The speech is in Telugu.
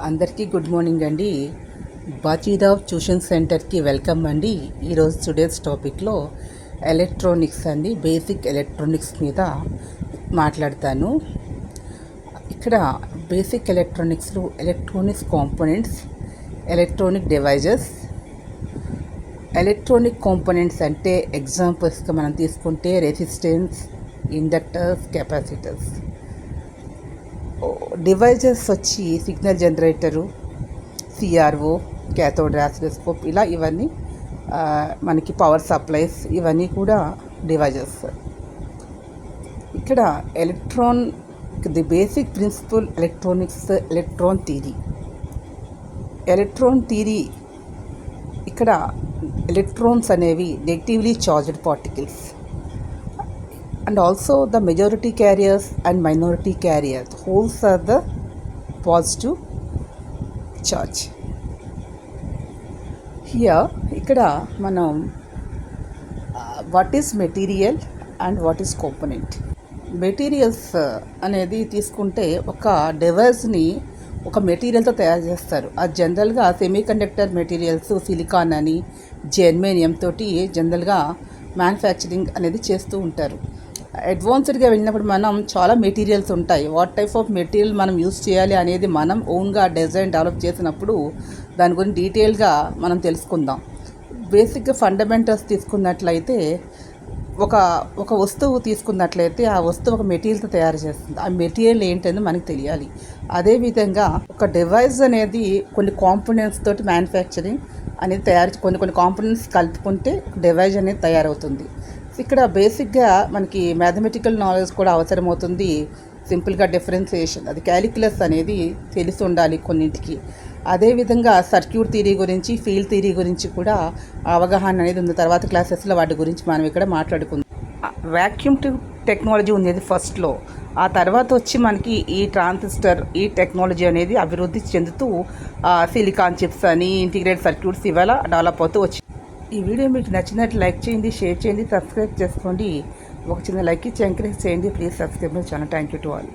అందరికీ గుడ్ మార్నింగ్ అండి. బాజీరావ్ ట్యూషన్ సెంటర్కి వెల్కమ్ అండి. ఈరోజు టుడేస్ టాపిక్లో ఎలక్ట్రానిక్స్ అండి, బేసిక్ ఎలక్ట్రానిక్స్ మీద మాట్లాడతాను. ఇక్కడ బేసిక్ ఎలక్ట్రానిక్స్లో electronics components, electronic devices. Electronic components అంటే ఎగ్జాంపుల్స్గా మనం తీసుకుంటే రెసిస్టెన్స్, ఇండక్టర్స్, కెపాసిటర్స్. డివైజెస్ వచ్చి signal generator, CRO, cathode oscilloscope, ఇవన్నీ మనకి పవర్ సప్లైస్, ఇవన్నీ కూడా డివైజెస్. ఇక్కడ the basic principle electronics, electron theory. ఇక్కడ ఎలక్ట్రాన్స్ అనేవి negatively charged particles, and also the majority carriers and minority carriers. Holes are the positive charge. Here ఇక్కడ మనం what is material and what is component. Materials అనేది తీసుకుంటే ఒక డివైస్ని ఒక మెటీరియల్తో తయారు చేస్తారు. అది జనరల్గా సెమీకండక్టర్ మెటీరియల్స్, సిలికాన్ అని, జెర్మేనియం తోటి జనరల్గా మ్యానుఫ్యాక్చరింగ్ అనేది చేస్తూ ఉంటారు. అడ్వాన్స్డ్గా వెళ్ళినప్పుడు మనం చాలా మెటీరియల్స్ ఉంటాయి. వాట్ టైప్ ఆఫ్ మెటీరియల్ మనం యూస్ చేయాలి అనేది మనం ఓన్గా డిజైన్ డెవలప్ చేసినప్పుడు దాని గురించి డీటెయిల్గా మనం తెలుసుకుందాం. బేసిక్గా ఫండమెంటల్స్ తీసుకున్నట్లయితే ఒక వస్తువు తీసుకున్నట్లయితే ఆ వస్తువు ఒక మెటీరియల్తో తయారు చేస్తుంది. ఆ మెటీరియల్ ఏంటని మనకు తెలియాలి. అదేవిధంగా ఒక డివైస్ అనేది కొన్ని కాంపోనెంట్స్ తోటి మ్యానుఫ్యాక్చరింగ్ అనేది కొన్ని కాంపోనెంట్స్ కలుపుకుంటే డివైస్ అనేది తయారవుతుంది. ఇక్కడ బేసిక్గా మనకి మ్యాథమెటికల్ నాలెడ్జ్ కూడా అవసరమవుతుంది. సింపుల్గా డిఫరెన్సియేషన్, అది క్యాలిక్యులస్ అనేది తెలిసి ఉండాలి కొన్నింటికి. అదేవిధంగా సర్క్యూట్ థియరీ గురించి, ఫీల్డ్ థియరీ గురించి కూడా అవగాహన అనేది ఉంది. తర్వాత క్లాసెస్లో వాటి గురించి మనం ఇక్కడ మాట్లాడుకుందాం. వ్యాక్యూమ్ టెక్నాలజీ ఉండేది ఫస్ట్లో. ఆ తర్వాత వచ్చి మనకి ఈ ట్రాన్సిస్టర్, ఈ టెక్నాలజీ అనేది అభివృద్ధి చెందుతూ సిలికాన్ చిప్స్ అని, ఇంటిగ్రేటెడ్ సర్క్యూట్స్ ఇవాళ డెవలప్ అవుతూ వచ్చి. ఈ వీడియో మీకు నచ్చినట్లు లైక్ చేయండి, షేర్ చేయండి, సబ్స్క్రైబ్ చేసుకోండి. ఒక చిన్న లైక్ ఇచ్చి ఎంకరేజ్ చేయండి. Please subscribe my channel. Thank you to all.